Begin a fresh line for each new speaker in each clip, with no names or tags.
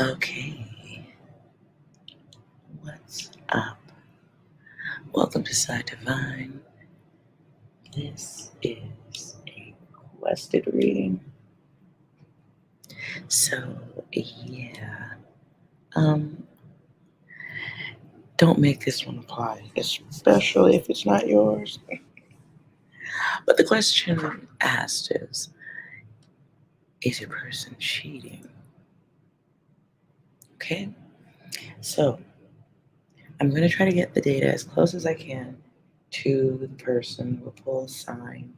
Okay, what's up? Welcome to Side Divine. This is a requested reading. So, yeah, um, don't make this one apply, especially if it's not yours. But the question asked is your person cheating? Okay, so I'm going to try to get the data as close as I can to the person who will pull a sign.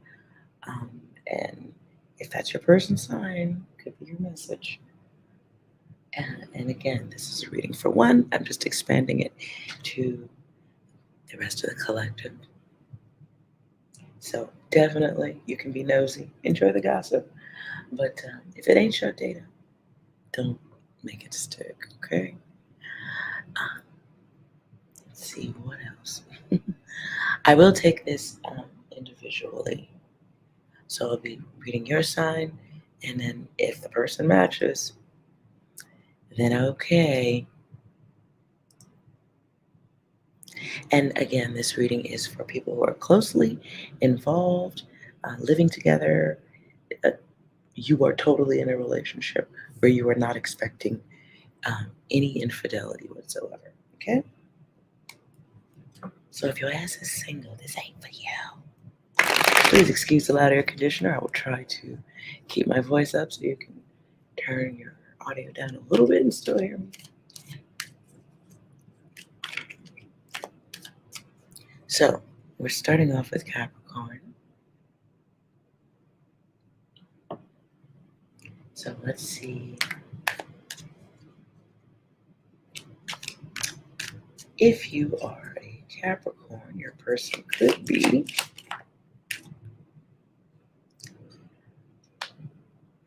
And if that's your person sign, could be your message. And again, this is a reading for one. I'm just expanding it to the rest of the collective. So definitely, you can be nosy, enjoy the gossip, but if it ain't your data, don't make it stick. Okay. Uh, let's see what else. I will take this individually. So I'll be reading your sign, and then if the person matches, then okay. And again, this reading is for people who are closely involved, living together. Uh, you are totally in a relationship where you are not expecting any infidelity whatsoever. Okay? So if your ass is single, this ain't for you. Please excuse the loud air conditioner. I will try to keep my voice up so you can turn your audio down a little bit and still hear me. So we're starting off with Capricorn. So let's see if you are a Capricorn, your person could be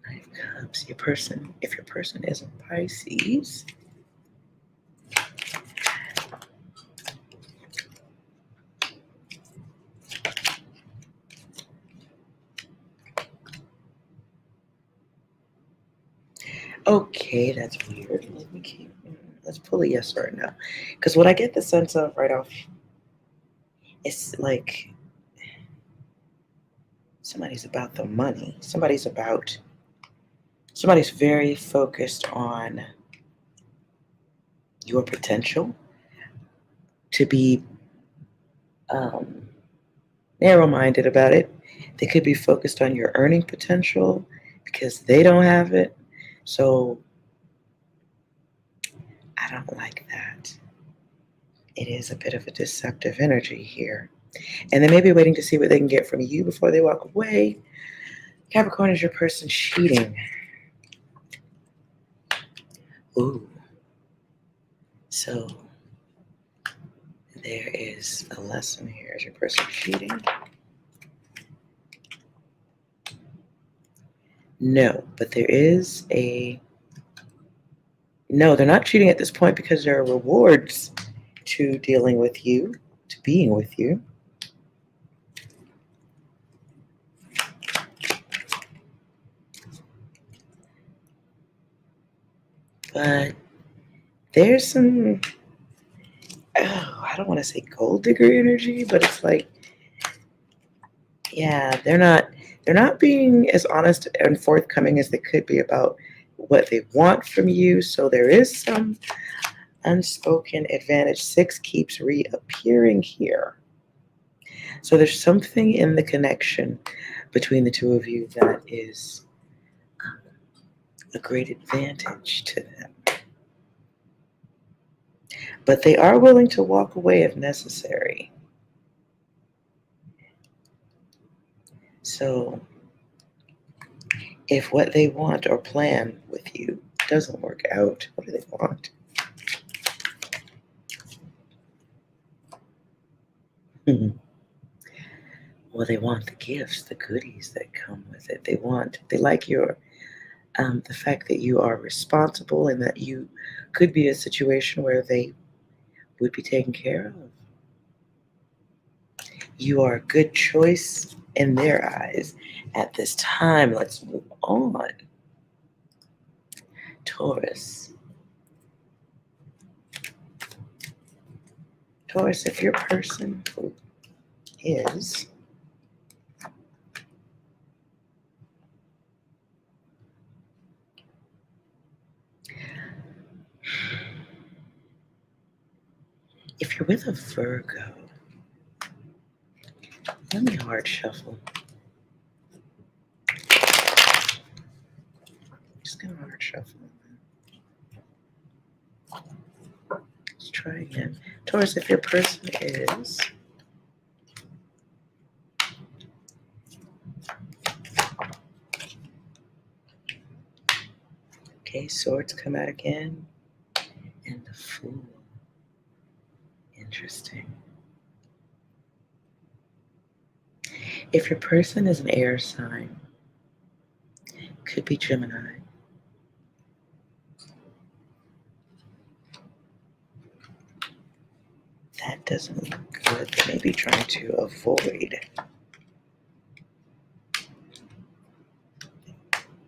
Nine of Cups. If your person is a Pisces, okay, that's weird. Let's pull a yes or a no. Because what I get the sense of right off, it's like somebody's about the money. Somebody's very focused on your potential to be um, narrow-minded about it. They could be focused on your earning potential because they don't have it. So I don't like that. It is a bit of a deceptive energy here. And they may be waiting to see what they can get from you before they walk away. Capricorn, is your person cheating? Ooh. So there is a lesson here. Is your person cheating? No, but there is a... No, they're not cheating at this point because there are rewards to dealing with you, to being with you. But there's some, I don't want to say gold digger energy, but it's like, yeah, they're not being as honest and forthcoming as they could be about what they want from you. So there is some unspoken advantage. 6 keeps reappearing here. So there's something in the connection between the two of you that is a great advantage to them. But they are willing to walk away if necessary. So if what they want or plan with you doesn't work out, what do they want? Well, they want the gifts, the goodies that come with it. They like the fact that you are responsible and that you could be a situation where they would be taken care of. You are a good choice in their eyes at this time. Let's move on. Taurus. Taurus, if your person is if you're with a Virgo, let me hard shuffle. Just gonna hard shuffle. Let's try again. Taurus, if your person is okay, swords come out again. And the Fool. Interesting. If your person is an air sign, could be Gemini. That doesn't look good. They may be trying to avoid.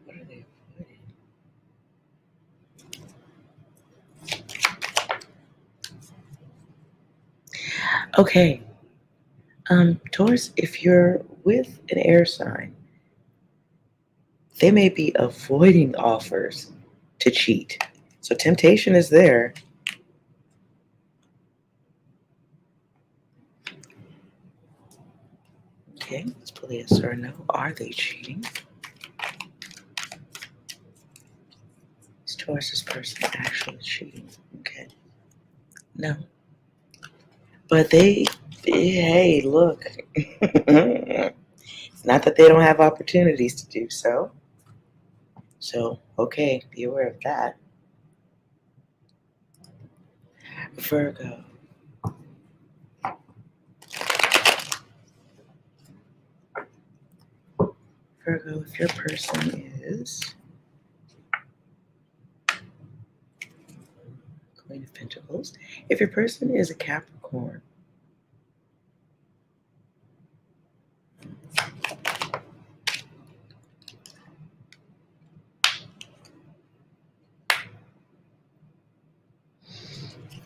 What are they avoiding? Okay. Taurus, if you're with an air sign, they may be avoiding offers to cheat. So temptation is there. Okay, let's pull a yes or no. Are they cheating? Is Taurus's person actually cheating? Okay. No. But hey, look. It's not that they don't have opportunities to do so. So, okay, be aware of that. Virgo. Virgo, if your person is Queen of Pentacles, if your person is a Capricorn,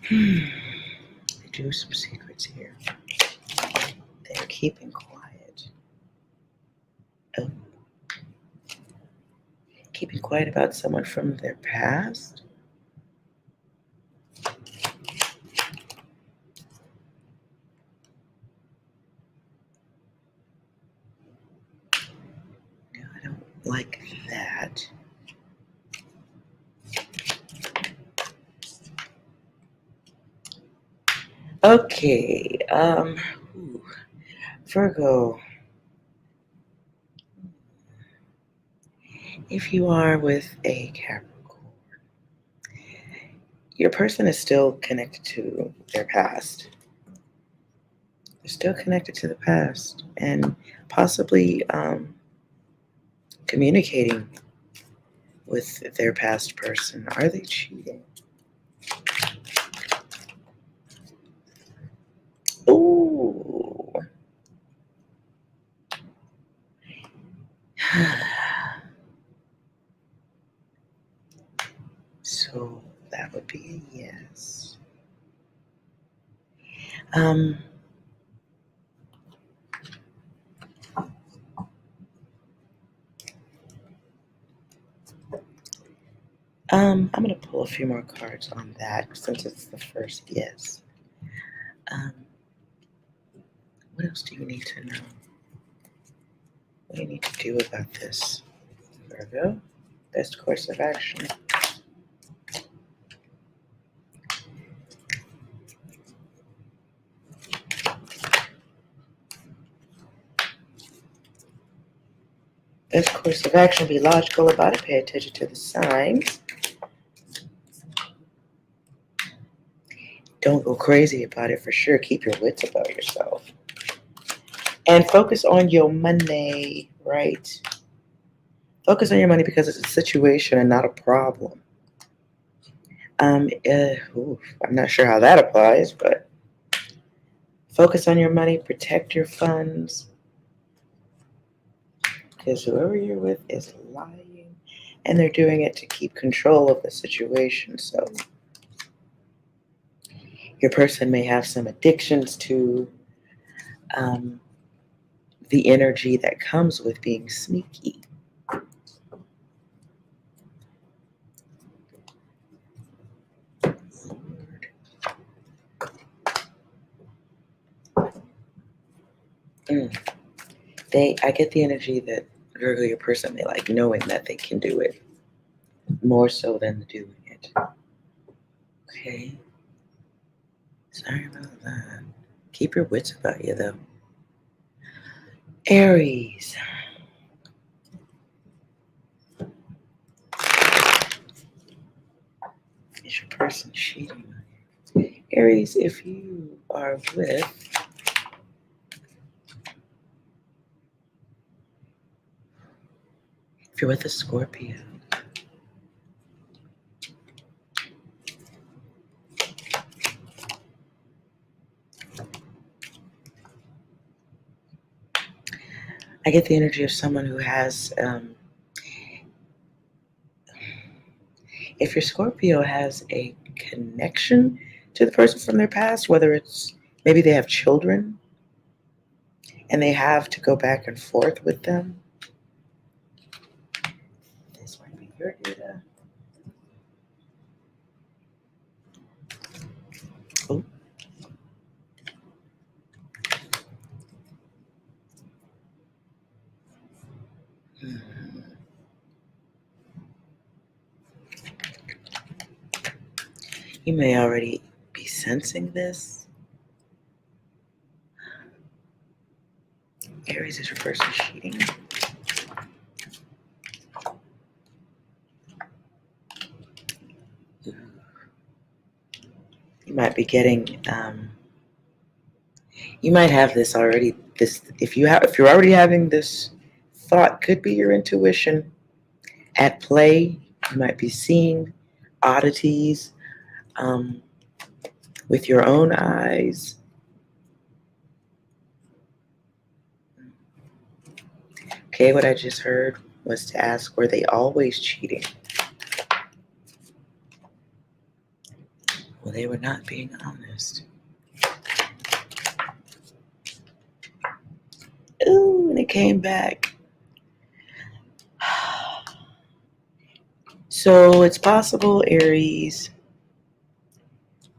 they do some secrets here. They're keeping quiet. Oh. Keeping quiet about someone from their past. No, I don't like that. Okay, Virgo. If you are with a Capricorn, your person is still connected to their past. They're still connected to the past and possibly communicating with their past person. Are they cheating? Ooh. So that would be a yes. I'm going to pull a few more cards on that since it's the first yes. What else do you need to know? What do you need to do about this? Virgo, best course of action. Best course of action, be logical about it, pay attention to the signs. Don't go crazy about it for sure. Keep your wits about yourself. And focus on your money, right? Focus on your money because it's a situation and not a problem. I'm not sure how that applies, but focus on your money, protect your funds. Because whoever you're with is lying, and they're doing it to keep control of the situation. So Your person may have some addictions to um, the energy that comes with being sneaky. Mm. I get the energy that Virgo, your person, they like knowing that they can do it more so than doing it. Okay, sorry about that. Keep your wits about you though. Aries, is your person cheating? Aries, if you are with, if you're with a Scorpio, I get the energy of someone who has, if your Scorpio has a connection to the person from their past, whether it's maybe they have children and they have to go back and forth with them, this might be your data. Oh. Hmm. You may already be sensing this. Aries, is your person cheating? You might be getting, you might have this already. This, if you're already having this thought, could be your intuition at play. You might be seeing oddities um, with your own eyes. Okay, what I just heard was to ask, were they always cheating? Well, they were not being honest. Ooh, and it came back. So it's possible, Aries,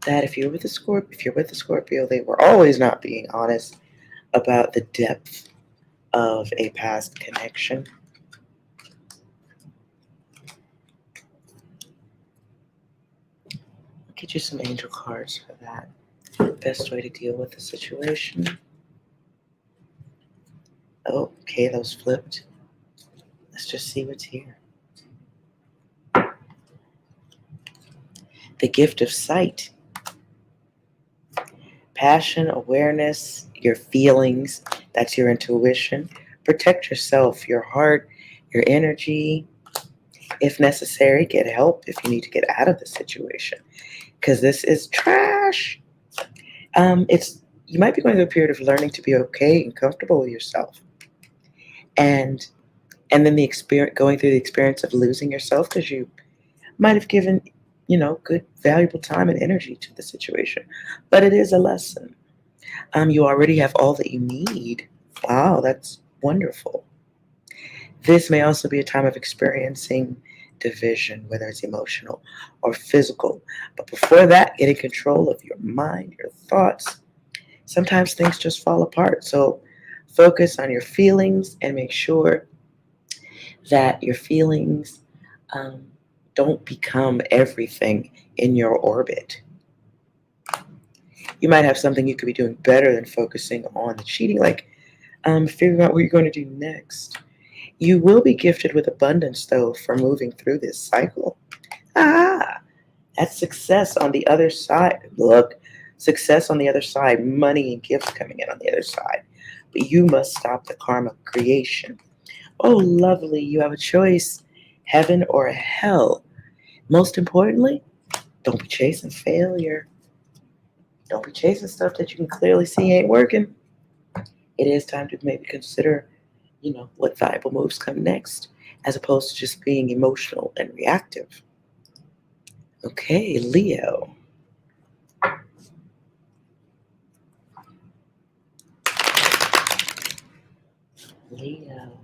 that if you're with a Scorpio, they were always not being honest about the depth of a past connection. I'll get you some angel cards for that. Best way to deal with the situation. Oh, okay, those flipped. Let's just see what's here. The gift of sight. Passion, awareness, your feelings, that's your intuition. Protect yourself, your heart, your energy. If necessary, get help if you need to get out of the situation. Because this is trash. It's you might be going through a period of learning to be okay and comfortable with yourself. And then the experience going through the experience of losing yourself because you might have given, good, valuable time and energy to the situation. But it is a lesson. You already have all that you need. Wow, that's wonderful. This may also be a time of experiencing division, whether it's emotional or physical. But before that, getting control of your mind, your thoughts. Sometimes things just fall apart. So focus on your feelings and make sure that your feelings um, don't become everything in your orbit. You might have something you could be doing better than focusing on the cheating, like figuring out what you're going to do next. You will be gifted with abundance, though, for moving through this cycle. Ah, that's success on the other side. Look, success on the other side, money and gifts coming in on the other side. But you must stop the karma creation. Oh, lovely. You have a choice, heaven or hell. Most importantly, don't be chasing failure. Don't be chasing stuff that you can clearly see ain't working. It is time to maybe consider, what viable moves come next, as opposed to just being emotional and reactive. Okay, Leo. Leo.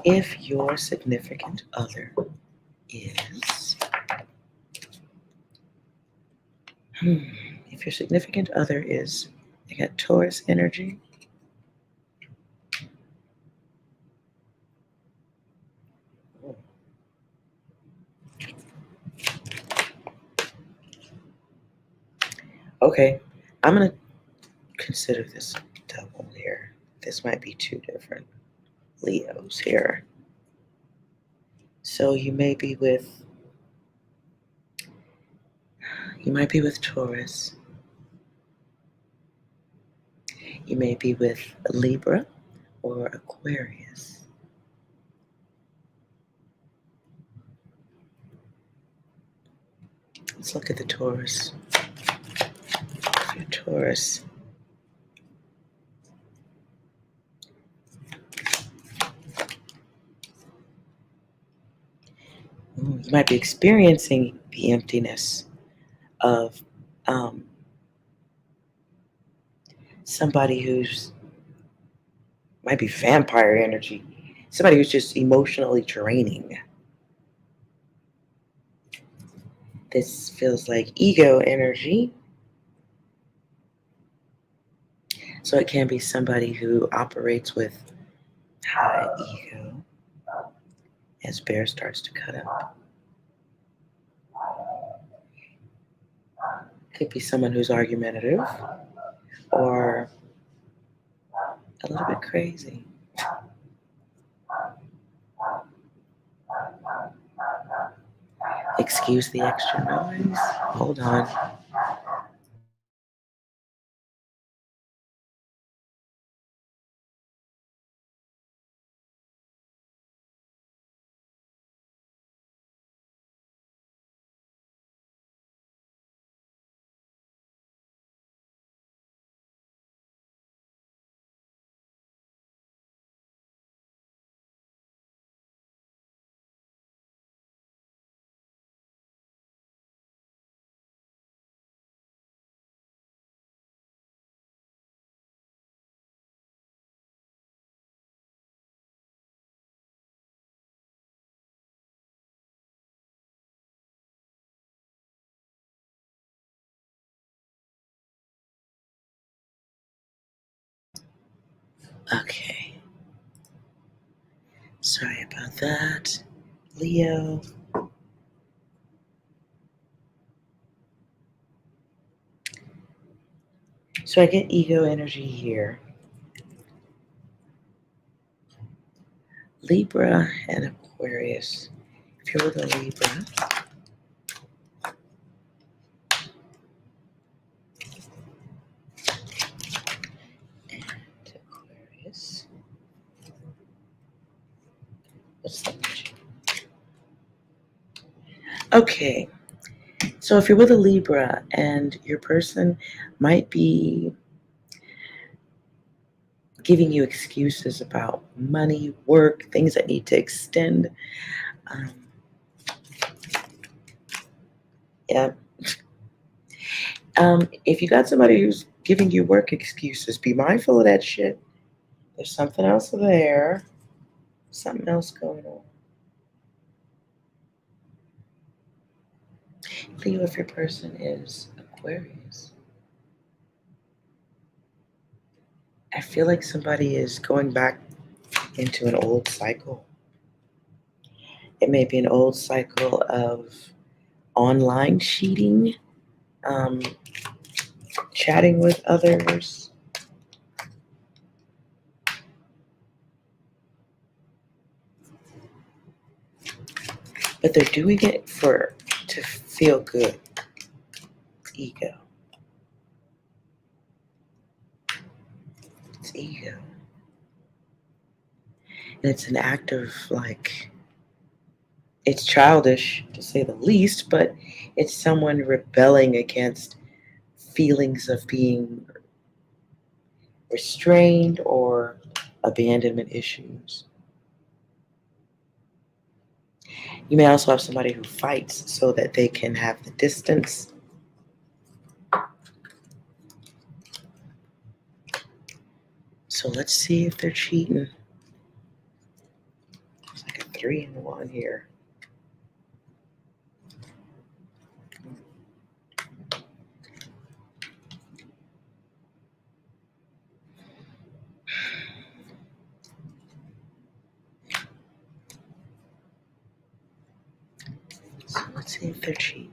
If your significant other is, hmm, if your significant other is, I got Taurus energy. Okay, I'm going to consider this double here. This might be two different Leos here. So you might be with Taurus. You may be with Libra or Aquarius. Let's look at the Taurus. If you're Taurus, you might be experiencing the emptiness of um, somebody who's might be vampire energy, somebody who's just emotionally draining. This feels like ego energy. So it can be somebody who operates with high ego as bear starts to cut up. Could be someone who's argumentative or a little bit crazy. Excuse the extra noise. Hold on. Okay. Sorry about that. Leo. So I get ego energy here. Libra and Aquarius. If you're with a Libra, and Aquarius. What's the energy? Okay. So if you're with a Libra and your person might be giving you excuses about money, work, things that need to extend. Um, yeah. If you got somebody who's giving you work excuses, be mindful of that shit. There's something else there. Something else going on. Leo, if your person is Aquarius, I feel like somebody is going back into an old cycle. It may be an old cycle of online cheating, um, chatting with others. But they're doing it to feel good. Ego. It's ego. And it's an act of like, it's childish to say the least, but it's someone rebelling against feelings of being restrained or abandonment issues. You may also have somebody who fights so that they can have the distance. So let's see if they're cheating. It's like a 3-in-1 here. So let's see if they're cheating.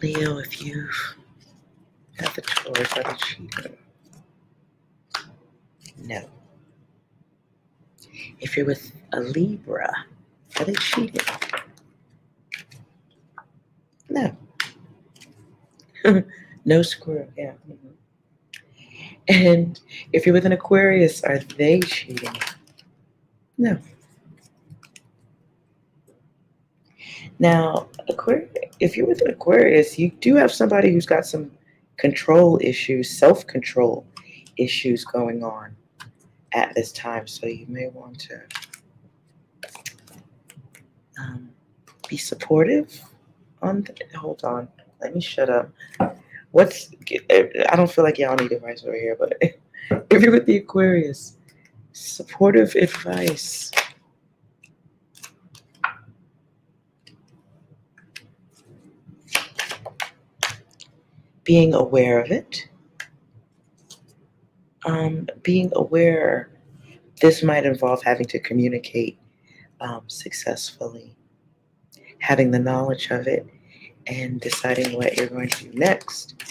Leo, if you have the choice, are they cheating? No. If you're with a Libra, are they cheating? No. No squirrel, yeah. And if you're with an Aquarius, are they cheating? No. Now, if you're with an Aquarius, you do have somebody who's got some control issues, self-control issues going on at this time. So you may want to be supportive hold on. Let me shut up. I don't feel like y'all need advice over here, but if you're with the Aquarius, supportive advice. Being aware of it. Being aware this might involve having to communicate successfully, having the knowledge of it, and deciding what you're going to do next,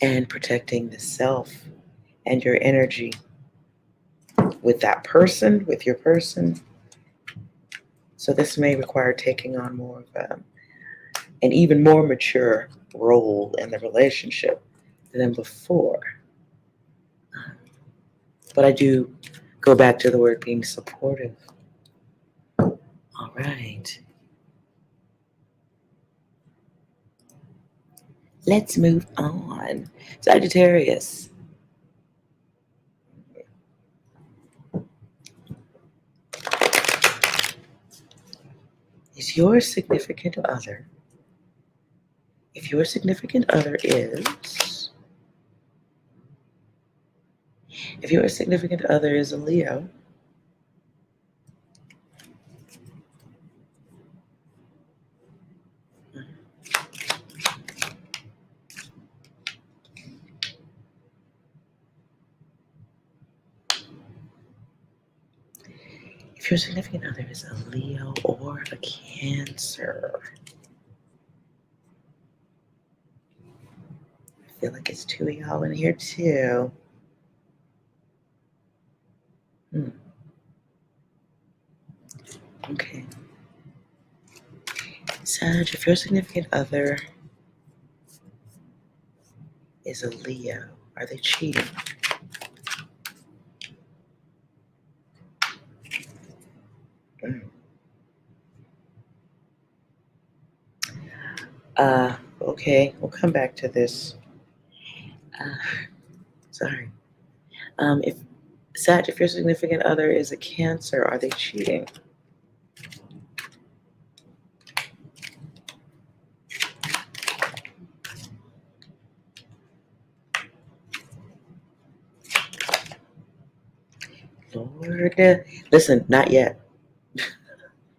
and protecting the self and your energy with that person, with your person. So this may require taking on more of an even more mature role in the relationship than before. But I do go back to the word being supportive. All right. Let's move on. Sagittarius. Is your significant other, if your significant other is a Leo, if your significant other is a Leo or a Cancer, I feel like it's two of y'all in here too. Okay. Sag, if your significant other is a Leo, are they cheating? Okay, we'll come back to this. Sorry. If Sag, if your significant other is a Cancer, are they cheating? Lord, listen, not yet.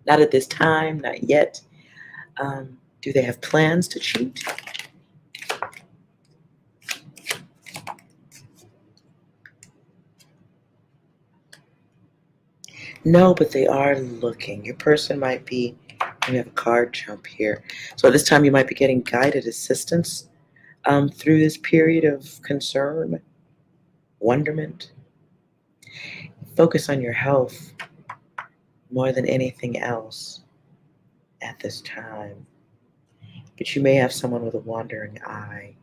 Not at this time, not yet. Do they have plans to cheat? No, but they are looking. Your person might be, we have a card jump here. So at this time, you might be getting guided assistance through this period of concern, wonderment. Focus on your health more than anything else at this time. But you may have someone with a wandering eye.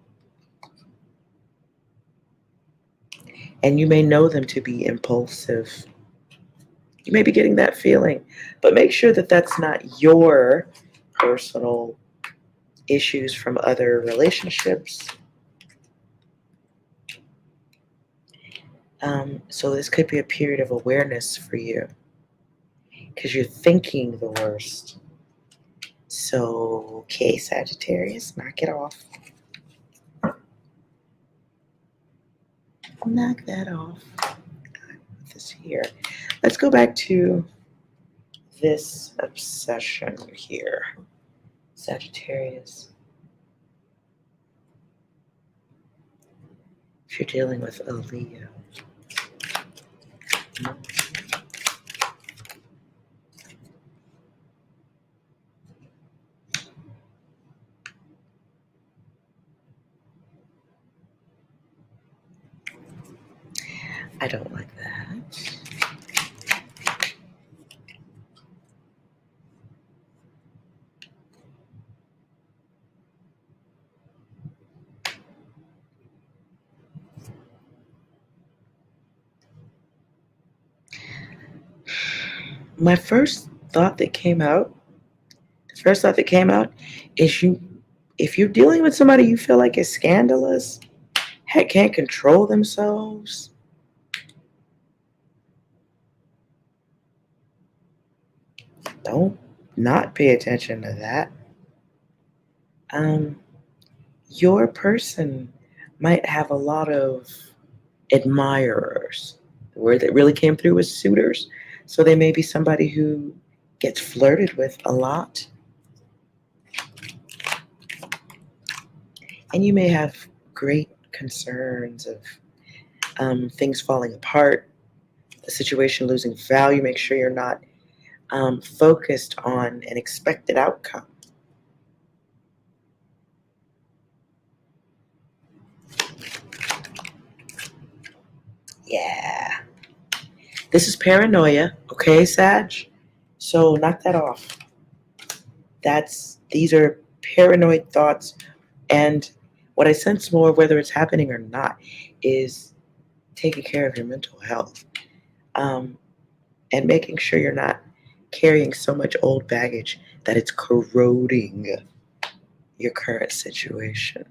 And you may know them to be impulsive. You may be getting that feeling, but make sure that that's not your personal issues from other relationships. So this could be a period of awareness for you. because you're thinking the worst. So, okay, Sagittarius, knock it off. Knock that off. This here. Let's go back to this obsession here. Sagittarius. If you're dealing with a Leo. I don't like that. My first thought that came out, the first thought that came out is if you're dealing with somebody you feel like is scandalous, can't control themselves, don't not pay attention to that. Um, your person might have a lot of admirers. The word that really came through was suitors. So they may be somebody who gets flirted with a lot. And you may have great concerns of things falling apart, the situation losing value. Make sure you're not focused on an expected outcome. Yeah. This is paranoia, okay, Sag? So knock that off. These are paranoid thoughts, and what I sense more, whether it's happening or not, is taking care of your mental health, um, and making sure you're not carrying so much old baggage that it's corroding your current situation.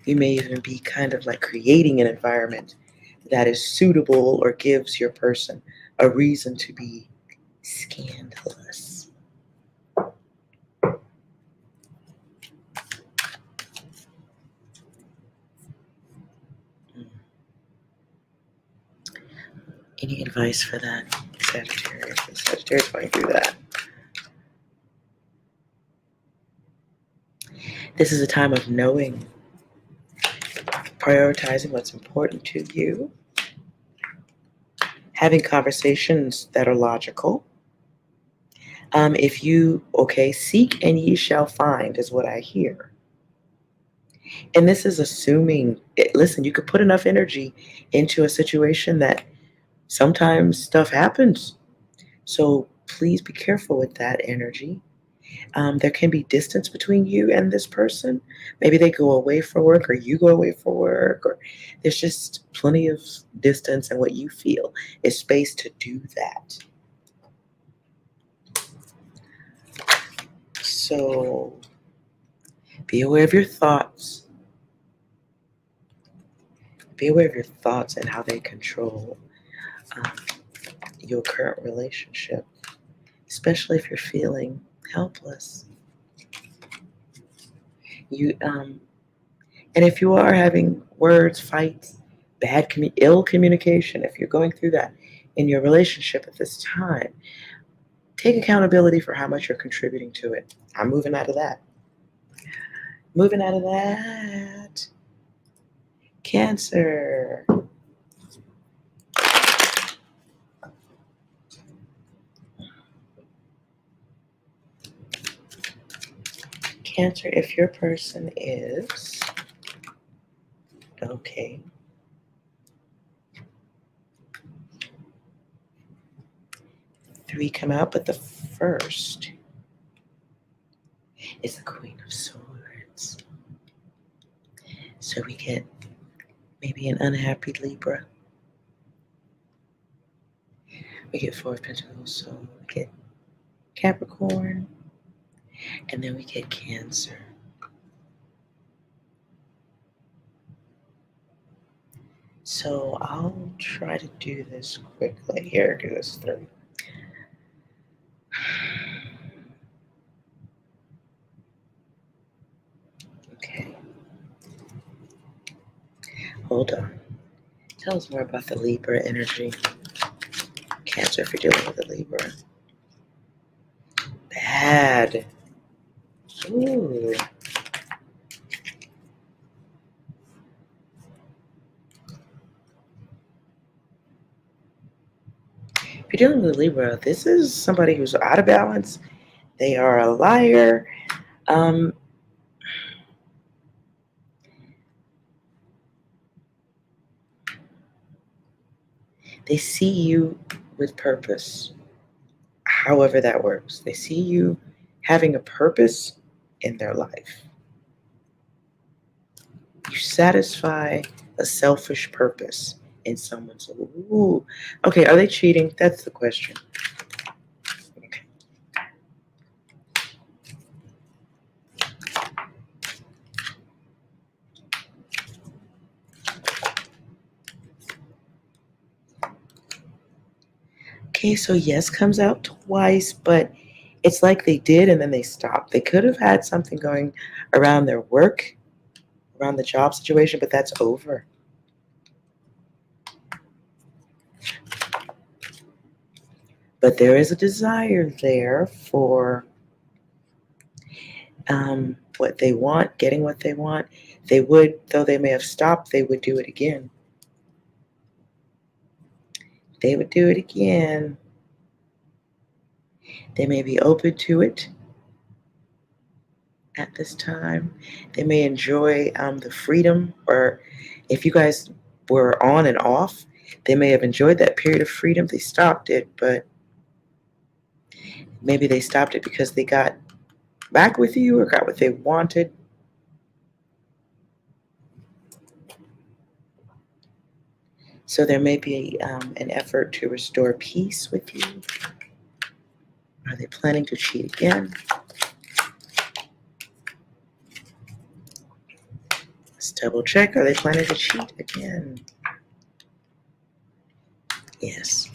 You may even be kind of like creating an environment that is suitable or gives your person a reason to be scandalous. Mm. Any advice for that, Sagittarius? Sagittarius going through that. This is a time of knowing, prioritizing what's important to you, having conversations that are logical. If you, okay, seek and ye shall find is what I hear. And this is assuming, listen, you could put enough energy into a situation that sometimes stuff happens. So please be careful with that energy. There can be distance between you and this person. Maybe they go away for work or you go away for work, or there's just plenty of distance, and what you feel is space to do that. So be aware of your thoughts. Be aware of your thoughts and how they control um, your current relationship, especially if you're feeling helpless. You And if you are having words, fights, ill communication, if you're going through that in your relationship at this time, take accountability for how much you're contributing to it. I'm moving out of that. Moving out of that. Cancer. Cancer, if your person is okay. Three come out, but the first is the Queen of Swords. So we get maybe an unhappy Libra. We get Four of Pentacles, so we get Capricorn, and then we get Cancer. So I'll try to do this quickly here. Do this through. Hold on. Tell us more about the Libra energy. Cancer, if you're dealing with a Libra. Bad. Ooh. If you're dealing with a Libra, this is somebody who's out of balance. They are a liar. Um, they see you with purpose, however that works. They see you having a purpose in their life. You satisfy a selfish purpose in someone's life. Ooh. Okay, are they cheating? That's the question. Okay. Okay, so yes comes out twice, but it's like they did and then they stopped. They could have had something going around their work, around the job situation, but that's over. But there is a desire there for what they want, getting what they want. They would, though they may have stopped, they would do it again. They would do it again. They may be open to it at this time. They may enjoy the freedom, or if you guys were on and off, they may have enjoyed that period of freedom. They stopped it, but maybe they stopped it because they got back with you or got what they wanted. So there may be an effort to restore peace with you. Are they planning to cheat again? Let's double check. Are they planning to cheat again? Yes.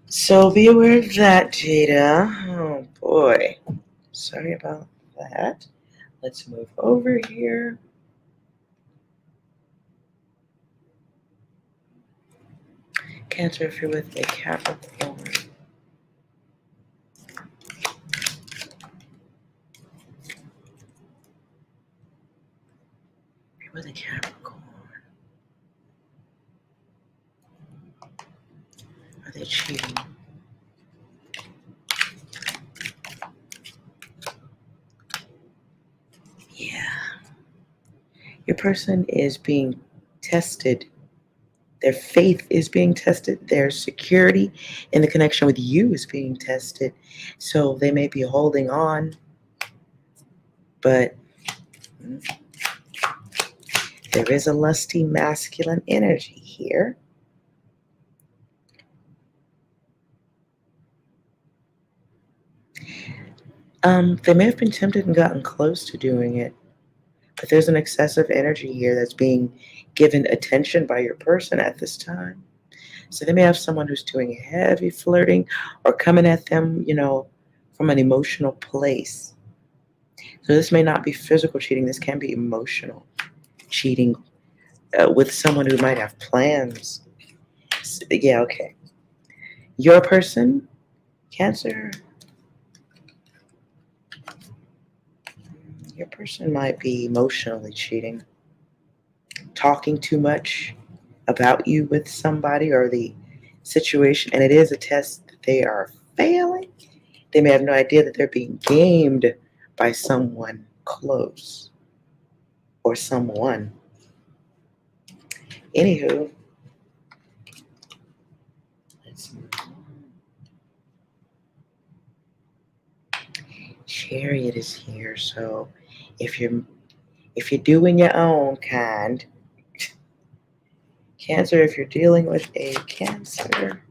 So be aware of that, Jada. Oh boy. Sorry about that. Let's move over here. Cancer, if you're with a Capricorn. If you're with a Capricorn. Are they cheating? Yeah. Your person is being tested. Their faith is being tested. Their security in the connection with you is being tested. So they may be holding on, but there is a lusty masculine energy here. They may have been tempted and gotten close to doing it, but there's an excessive energy here that's being given attention by your person at this time. So they may have someone who's doing heavy flirting or coming at them, from an emotional place. So this may not be physical cheating. This can be emotional cheating with someone who might have plans. Yeah, okay. Your person, Cancer, your person might be emotionally cheating, talking too much about you with somebody or the situation, and it is a test that they are failing. They may have no idea that they're being gamed by someone close or someone. Anywho, let's move on. Chariot is here, so if you're doing your own kind, Cancer, if you're dealing with a Cancer,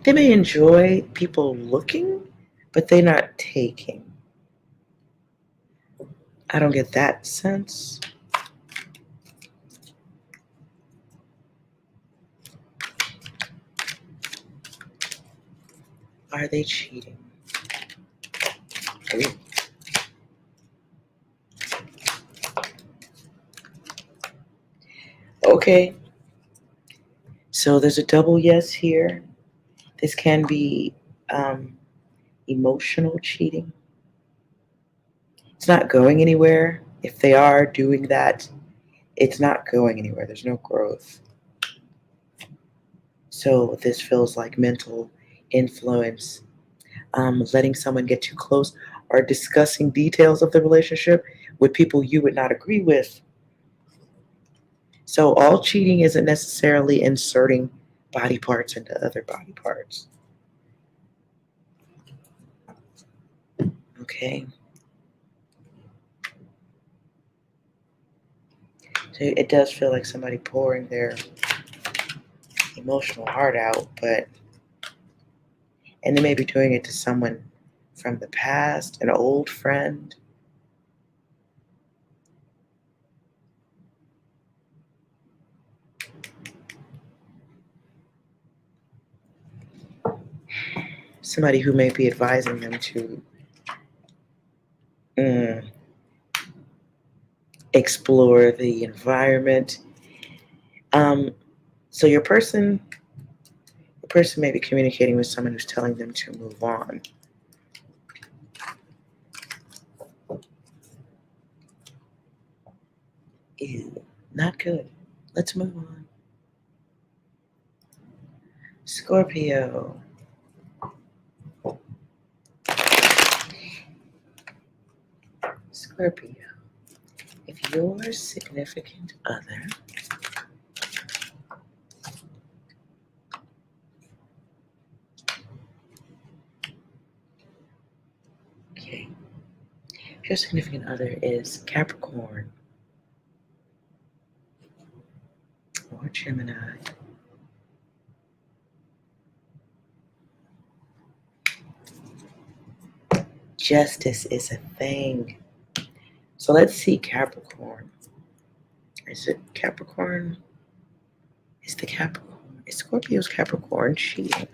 they may enjoy people looking, but they're not taking. I don't get that sense. Are they cheating? Ooh. Okay, so there's a double yes here. This can be um, emotional cheating. It's not going anywhere. If they are doing that, it's not going anywhere. There's no growth. So this feels like mental influence, letting someone get too close, or discussing details of the relationship with people you would not agree with. So all cheating isn't necessarily inserting body parts into other body parts. Okay. So it does feel like somebody pouring their emotional heart out, and they may be doing it to someone from the past, an old friend. Somebody who may be advising them to mm, explore the environment. Um, so your person may be communicating with someone who's telling them to move on. Ew, not good. Let's move on. Scorpio. Scorpio. If your significant other okay, if your significant other is Capricorn or Gemini, justice is a thing. So let's see Capricorn. Is it Capricorn? Is the Capricorn? Is Scorpio's Capricorn cheating?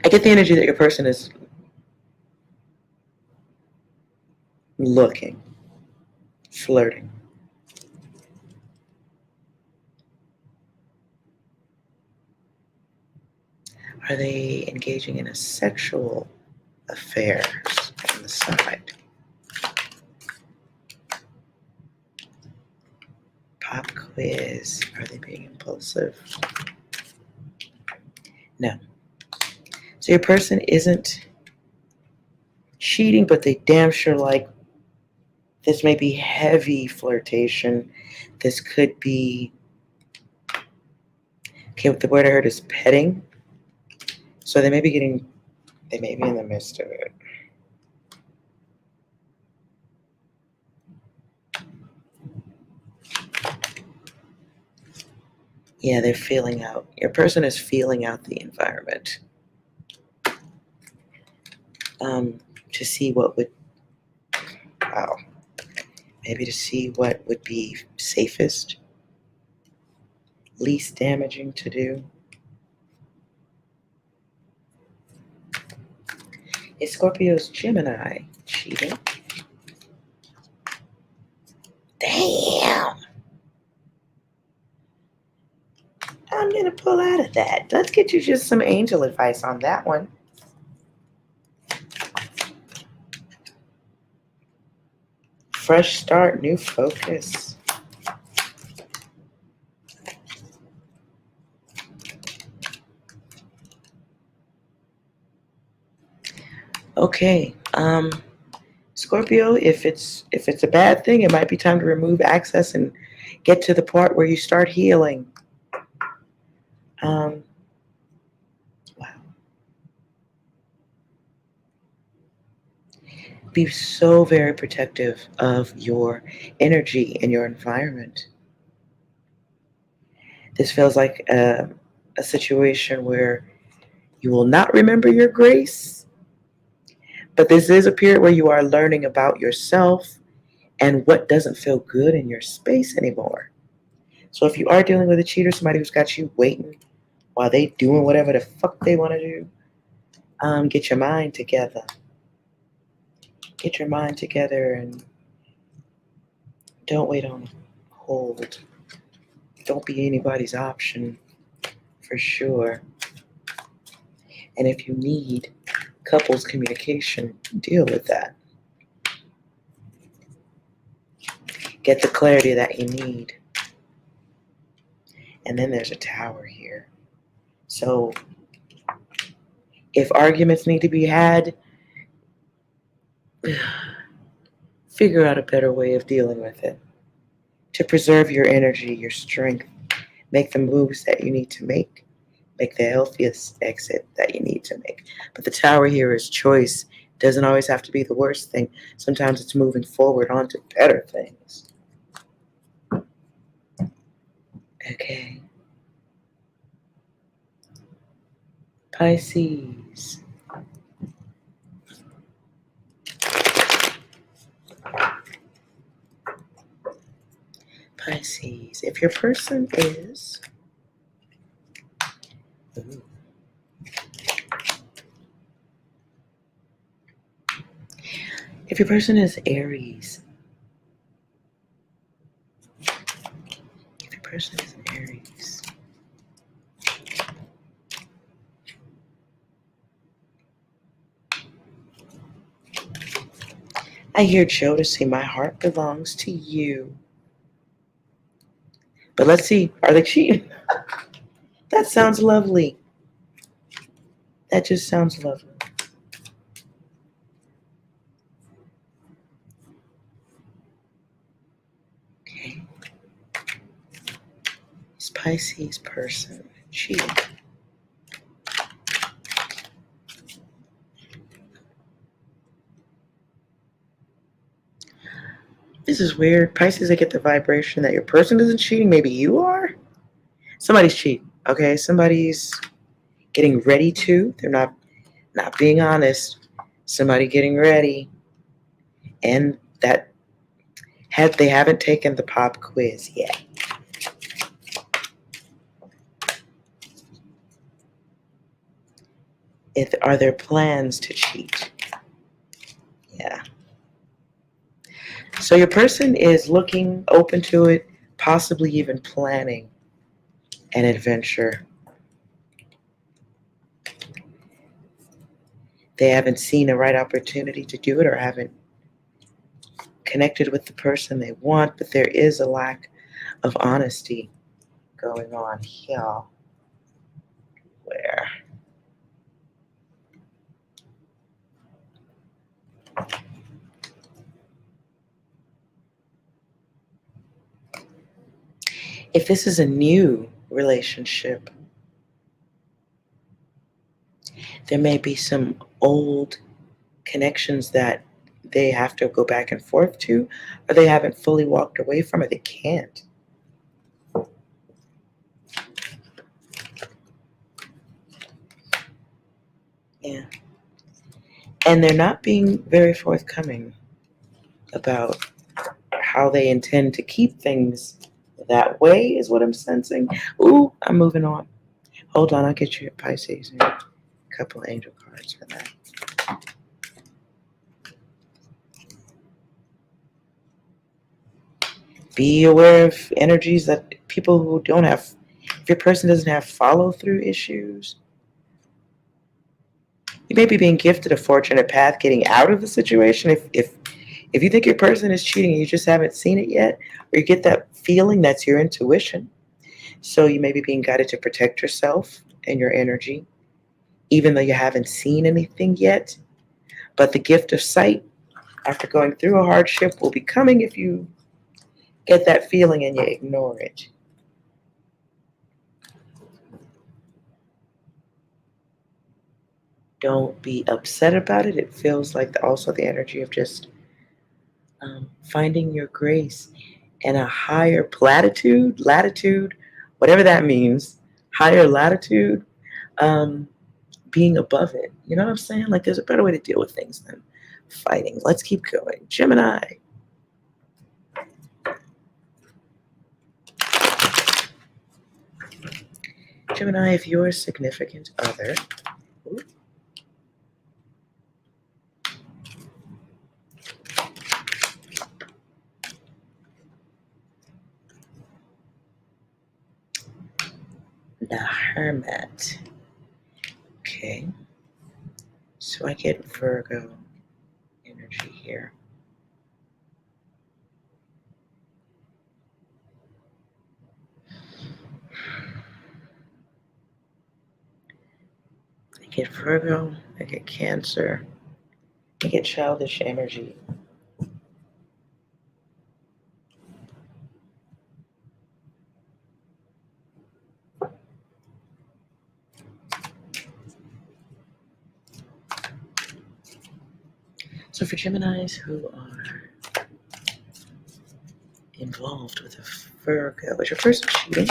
I get the energy that your person is looking, flirting. Are they engaging in a sexual affair on the side? Pop quiz. Are they being impulsive? No. So your person isn't cheating, but they damn sure like this may be heavy flirtation. This could be, okay, the word I heard is petting. So they may be in the midst of it. Yeah, they're feeling out. Your person is feeling out the environment, to see what would, wow, maybe to see what would be safest, least damaging to do. Is Scorpio's Gemini cheating? Damn! I'm going to pull out of that. Let's get you just some angel advice on that one. Fresh start, new focus. Okay. Scorpio, if it's a bad thing, it might be time to remove access and get to the part where you start healing. Um, wow. Be so very protective of your energy and your environment. This feels like a situation where you will not remember your grace, But this is a period where you are learning about yourself and what doesn't feel good in your space anymore. So if you are dealing with a cheater, somebody who's got you waiting while they doing whatever the fuck they want to do, get your mind together. Get your mind together and don't wait on hold. Don't be anybody's option for sure. And if you need couples communication, deal with that. Get the clarity that you need. And then there's a tower here. So if arguments need to be had, figure out a better way of dealing with it. To preserve your energy, your strength, make the moves that you need to make the healthiest exit that you need to make. But the tower here is choice. It doesn't always have to be the worst thing. Sometimes it's moving forward onto better things. Okay. Pisces. Pisces. If your person is... Ooh. If your person is Aries, if your person is an Aries, I hear Jodeci, my heart belongs to you. But let's see, are they cheating? That sounds lovely. That just sounds lovely. Okay. This Pisces person cheating. This is weird. Pisces, I get the vibration that your person isn't cheating. Maybe you are? Somebody's cheating, okay? Somebody's getting ready to. They're not being honest. Somebody getting ready. And that they haven't taken the pop quiz yet. Are there plans to cheat? Yeah. So your person is looking, open to it, possibly even planning an adventure. They haven't seen the right opportunity to do it or haven't connected with the person they want, but there is a lack of honesty going on here. Where? If this is a new relationship, there may be some old connections that they have to go back and forth to, or they haven't fully walked away from it. They can't. Yeah. And they're not being very forthcoming about how they intend to keep things that way, is what I'm sensing. Ooh, I'm moving on. Hold on, I'll get you a Pisces. A couple of angel cards for that. Be aware of energies that people who don't have, if your person doesn't have follow-through issues, you may be being gifted a fortunate path getting out of the situation. If you think your person is cheating and you just haven't seen it yet, or you get that feeling, that's your intuition. So you may be being guided to protect yourself and your energy, even though you haven't seen anything yet. But the gift of sight, after going through a hardship, will be coming if you get that feeling and you ignore it. Don't be upset about it. It feels like also the energy of just finding your grace and a higher latitude, whatever that means, higher latitude, being above it. You know what I'm saying? Like there's a better way to deal with things than fighting. Let's keep going. Gemini. Gemini, if your significant other the Hermit. Okay. So I get Virgo energy here. I get Virgo, I get Cancer, I get childish energy. So for Geminis who are involved with a Virgo, is your person cheating?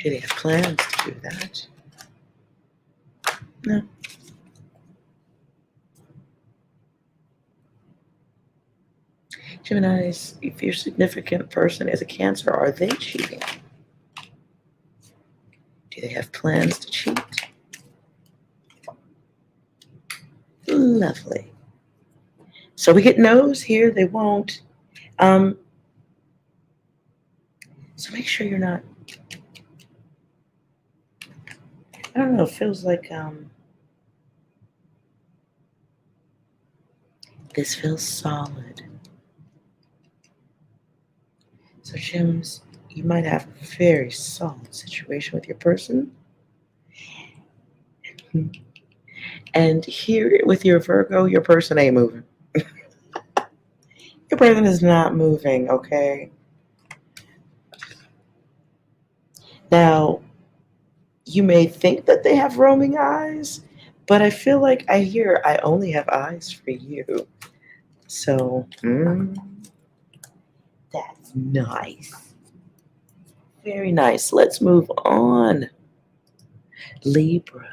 Do they have plans to do that? No. Geminis, if your significant person is a Cancer, are they cheating? Do they have plans to cheat? Lovely. So we get no's here. They won't. So make sure you're not. I don't know. It feels like this feels solid. So Gems, you might have a very solid situation with your person. And here with your Virgo, your person ain't moving. Your person is not moving, okay? Now, you may think that they have roaming eyes, but I feel like I hear I only have eyes for you. So, that's nice. Very nice. Let's move on. Libra.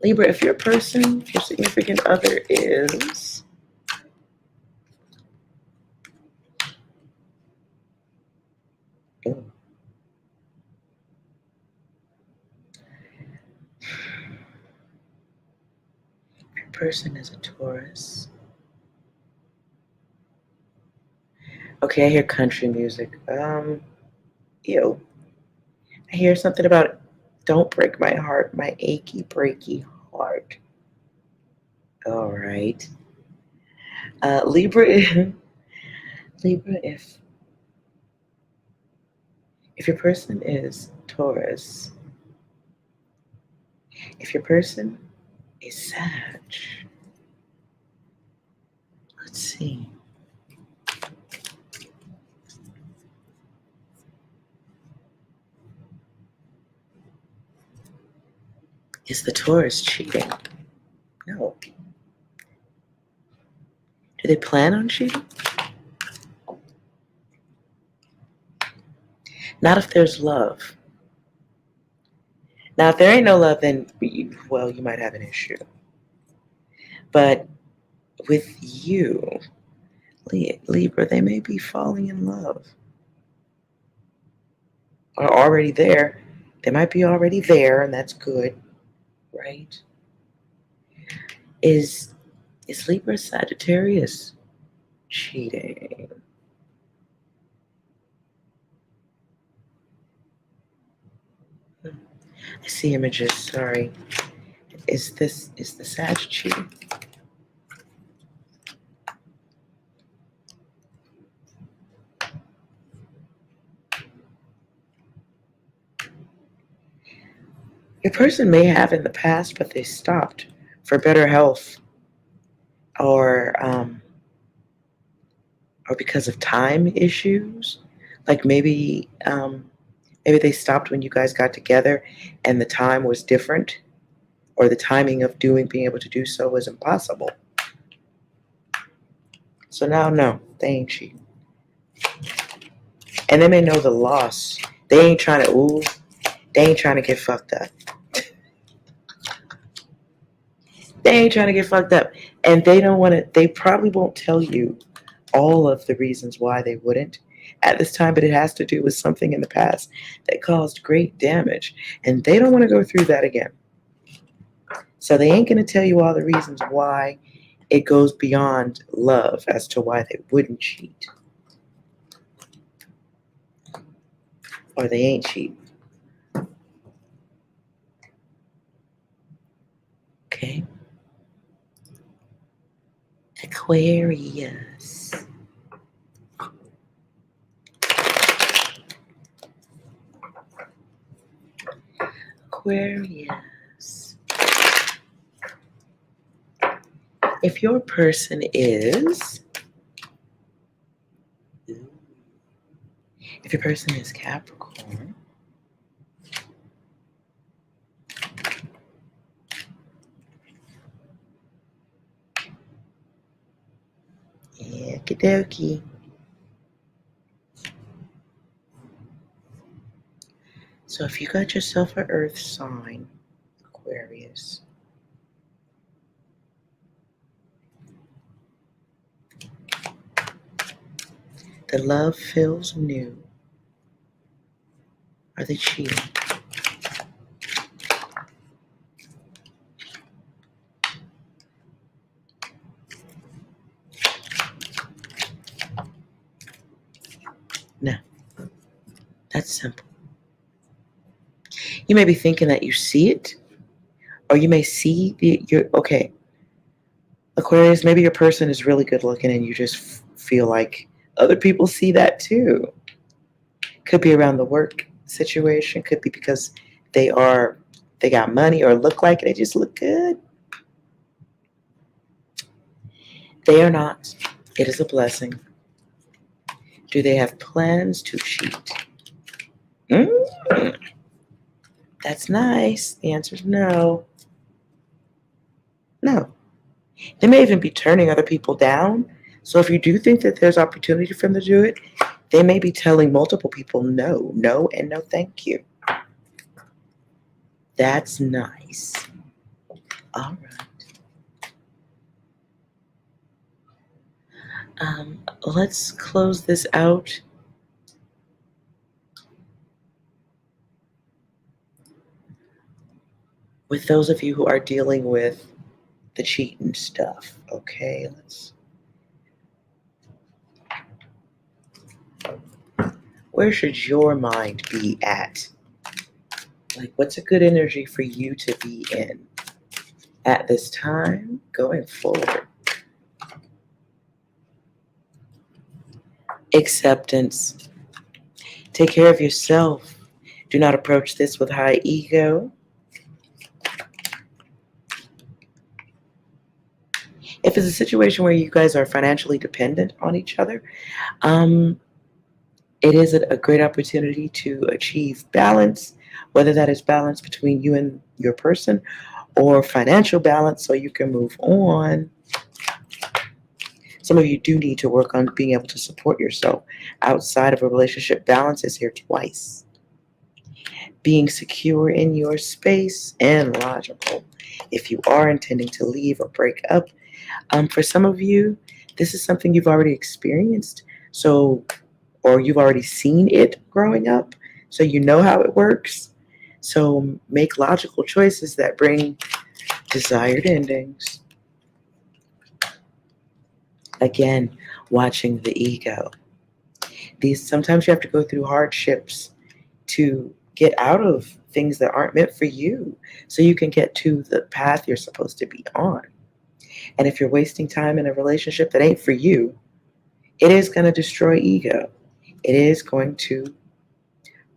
Libra, if your person, if your significant other is your person is a Taurus. Okay, I hear country music. Ew. I hear something about don't break my heart, my achy breaky heart. All right. Libra, Libra, if your person is Taurus, if your person is Sag, let's see. Is the Taurus cheating? No. Do they plan on cheating? Not if there's love. Now, if there ain't no love, then, well, you might have an issue. But with you, Libra, they may be falling in love. Or already there. They might be already there, and that's good, right? Is Libra Sagittarius cheating? I see images, sorry. Is the Sag cheating? Your person may have in the past, but they stopped for better health or because of time issues. Like maybe they stopped when you guys got together and the time was different, or the timing of being able to do so was impossible. So now, no, they ain't cheating. And they may know the loss. They ain't trying to get fucked up. They ain't trying to get fucked up. And they don't want to, they probably won't tell you all of the reasons why they wouldn't at this time, but it has to do with something in the past that caused great damage. And they don't want to go through that again. So they ain't going to tell you all the reasons why it goes beyond love as to why they wouldn't cheat. Or they ain't cheating. Okay? Aquarius. Aquarius. If your person is Capricorn, okie dokie. So if you got yourself an earth sign, Aquarius, the love feels new. Are they cheating? No. That's simple. You may be thinking that you see it, or you may see okay. Aquarius, maybe your person is really good looking and you just feel like other people see that too. Could be around the work situation, could be because they got money or look like it, they just look good. They are not. It is a blessing. Do they have plans to cheat? That's nice. The answer is no. No. They may even be turning other people down. So if you do think that there's opportunity for them to do it, they may be telling multiple people no, no, and no thank you. That's nice. All right. Let's close this out. With those of you who are dealing with the cheating stuff, okay? Where should your mind be at? Like, what's a good energy for you to be in at this time going forward? Acceptance. Take care of yourself. Do not approach this with high ego. If it's a situation where you guys are financially dependent on each other, it is a great opportunity to achieve balance, whether that is balance between you and your person or financial balance so you can move on. Some of you do need to work on being able to support yourself outside of a relationship. Balance is here twice. Being secure in your space and logical. If you are intending to leave or break up, for some of you, this is something you've already experienced. Or you've already seen it growing up, so you know how it works. So make logical choices that bring desired endings. Again, watching the ego. Sometimes you have to go through hardships to get out of things that aren't meant for you so you can get to the path you're supposed to be on. And if you're wasting time in a relationship that ain't for you, it is going to destroy ego. It is going to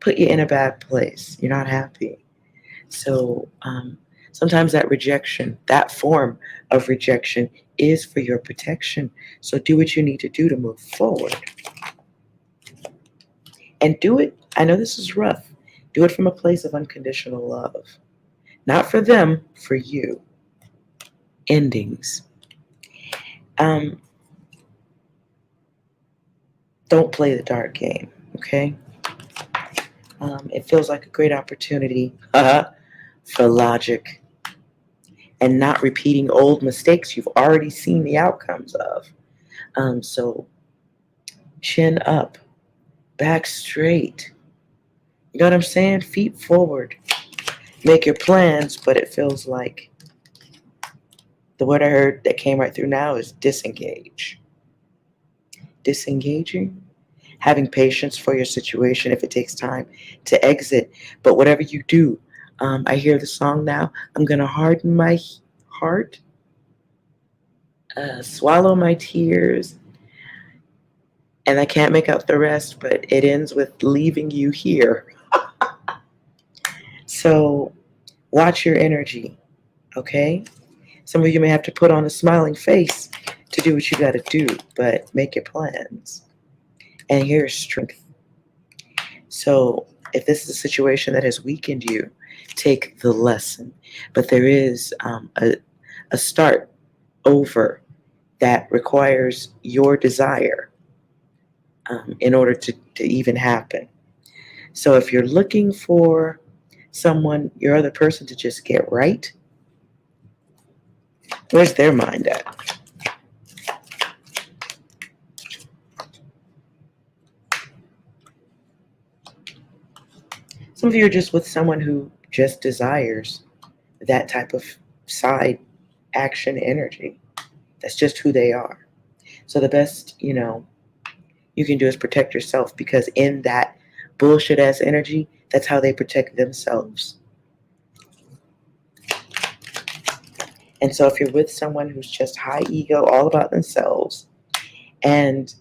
put you in a bad place. You're not happy. So sometimes that rejection, that form of rejection is for your protection. So do what you need to do to move forward. And do it, I know this is rough, do it from a place of unconditional love. Not for them, for you. Endings. Don't play the dark game, Okay? It feels like a great opportunity for logic and not repeating old mistakes you've already seen the outcomes of. So chin up, back straight. You know what I'm saying? Feet forward. Make your plans, but it feels like the word I heard that came right through now is disengage. Disengaging, having patience for your situation if it takes time to exit. But whatever you do, I hear the song now. I'm going to harden my heart, swallow my tears, and I can't make out the rest, but it ends with leaving you here. So watch your energy, okay? Some of you may have to put on a smiling face to do what you got to do, but make your plans. And here's strength. So if this is a situation that has weakened you, take the lesson. But there is a start over that requires your desire in order to even happen. So if you're looking for someone, your other person to just get right, where's their mind at? Some of you are just with someone who just desires that type of side action energy. That's just who they are. So the best, you can do is protect yourself because in that bullshit ass energy, that's how they protect themselves. And so if you're with someone who's just high ego, all about themselves, and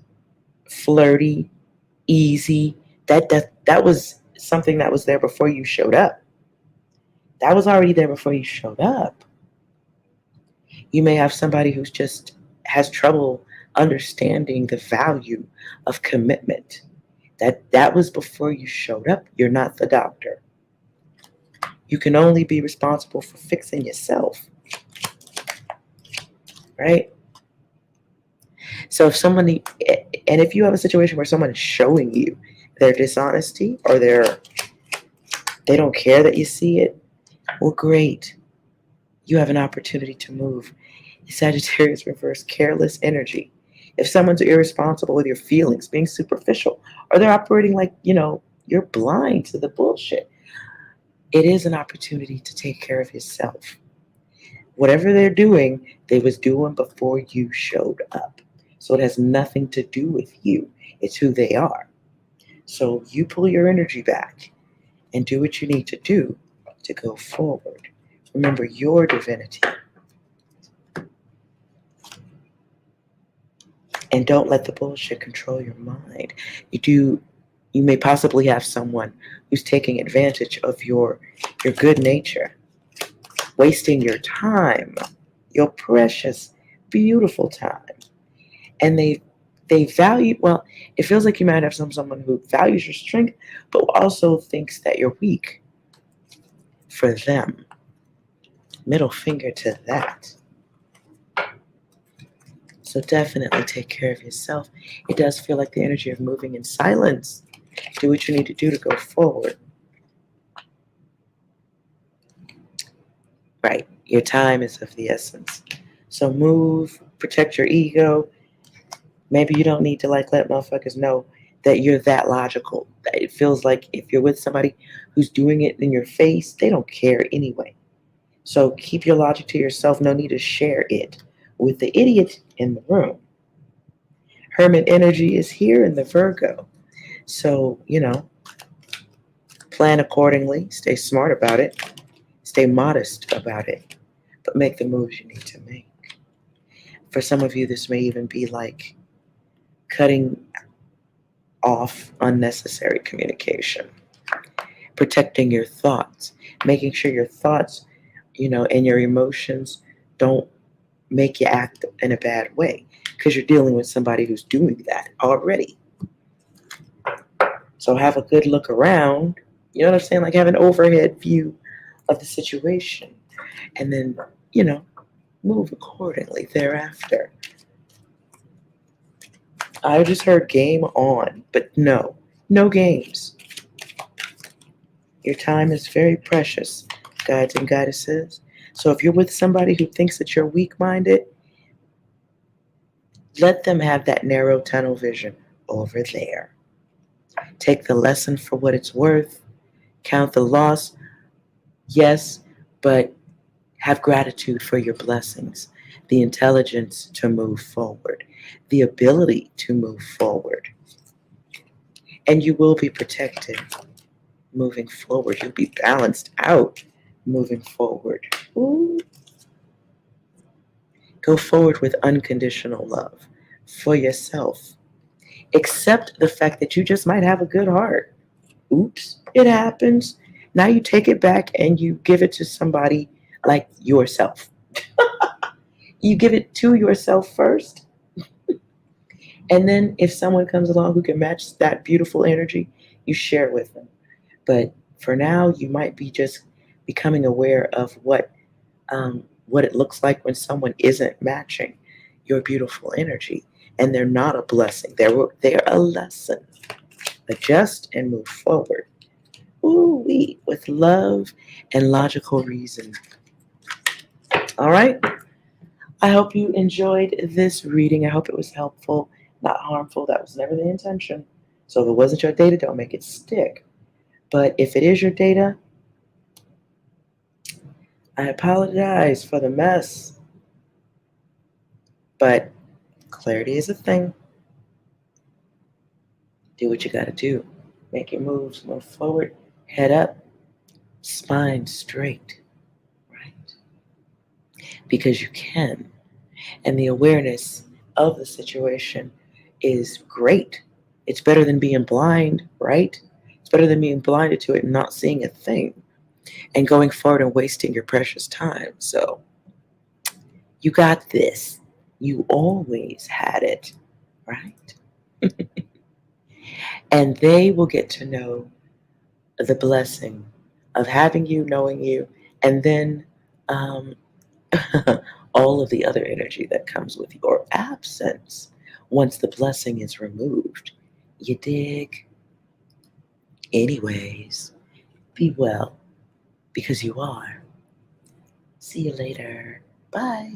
flirty, easy, that was something that was there before you showed up. That was already there before you showed up. You may have somebody who's just has trouble understanding the value of commitment. That was before you showed up. You're not the doctor. You can only be responsible for fixing yourself. Right? So if you have a situation where someone is showing you their dishonesty or they don't care that you see it, well, great. You have an opportunity to move. Sagittarius reverse careless energy. If someone's irresponsible with your feelings, being superficial, or they're operating like, you're blind to the bullshit, it is an opportunity to take care of yourself. Whatever they're doing, they was doing before you showed up. So it has nothing to do with you. It's who they are. So you pull your energy back and do what you need to do to go forward. Remember your divinity. And don't let the bullshit control your mind. You may possibly have someone who's taking advantage of your good nature, wasting your time, your precious, beautiful time. And they value, well, it feels like you might have someone who values your strength, but also thinks that you're weak. For them, middle finger to that. So definitely take care of yourself. It does feel like the energy of moving in silence. Do what you need to do to go forward. Right. Your time is of the essence. So move, protect your ego. Maybe you don't need to let motherfuckers know that you're that logical. It feels like if you're with somebody who's doing it in your face, they don't care anyway. So keep your logic to yourself. No need to share it with the idiot in the room. Hermit energy is here in the Virgo. So, plan accordingly. Stay smart about it. Stay modest about it. But make the moves you need to make. For some of you, this may even be like cutting off unnecessary communication. Protecting your thoughts. Making sure your thoughts, and your emotions don't make you act in a bad way. Because you're dealing with somebody who's doing that already. So have a good look around. You know what I'm saying? Like have an overhead view of the situation. And then, move accordingly thereafter. I just heard game on, but no. No games. Your time is very precious, guides and goddesses. So if you're with somebody who thinks that you're weak minded, let them have that narrow tunnel vision over there. Take the lesson for what it's worth, count the loss, yes, but have gratitude for your blessings, the intelligence to move forward, the ability to move forward, and you will be protected moving forward. You'll be balanced out moving forward. Ooh. Go forward with unconditional love for yourself. Accept the fact that you just might have a good heart. Oops, it happens. Now you take it back and you give it to somebody like yourself. You give it to yourself first. And then if someone comes along who can match that beautiful energy, you share with them. But for now, you might be just becoming aware of what it looks like when someone isn't matching your beautiful energy, and they're not a blessing. They're a lesson. Adjust and move forward. Ooh, we with love and logical reason. All right. I hope you enjoyed this reading. I hope it was helpful, not harmful. That was never the intention. So if it wasn't your data, don't make it stick. But if it is your data, I apologize for the mess. But clarity is a thing. Do what you got to do. Make your moves, move forward, head up, spine straight, right? Because you can. And the awareness of the situation is great. It's better than being blind, right? It's better than being blinded to it and not seeing a thing and going forward and wasting your precious time. So you got this. You always had it, right? And they will get to know the blessing of having you, knowing you, and then um, all of the other energy that comes with your absence once the blessing is removed. You dig? Anyways, be well because you are. See you later. Bye.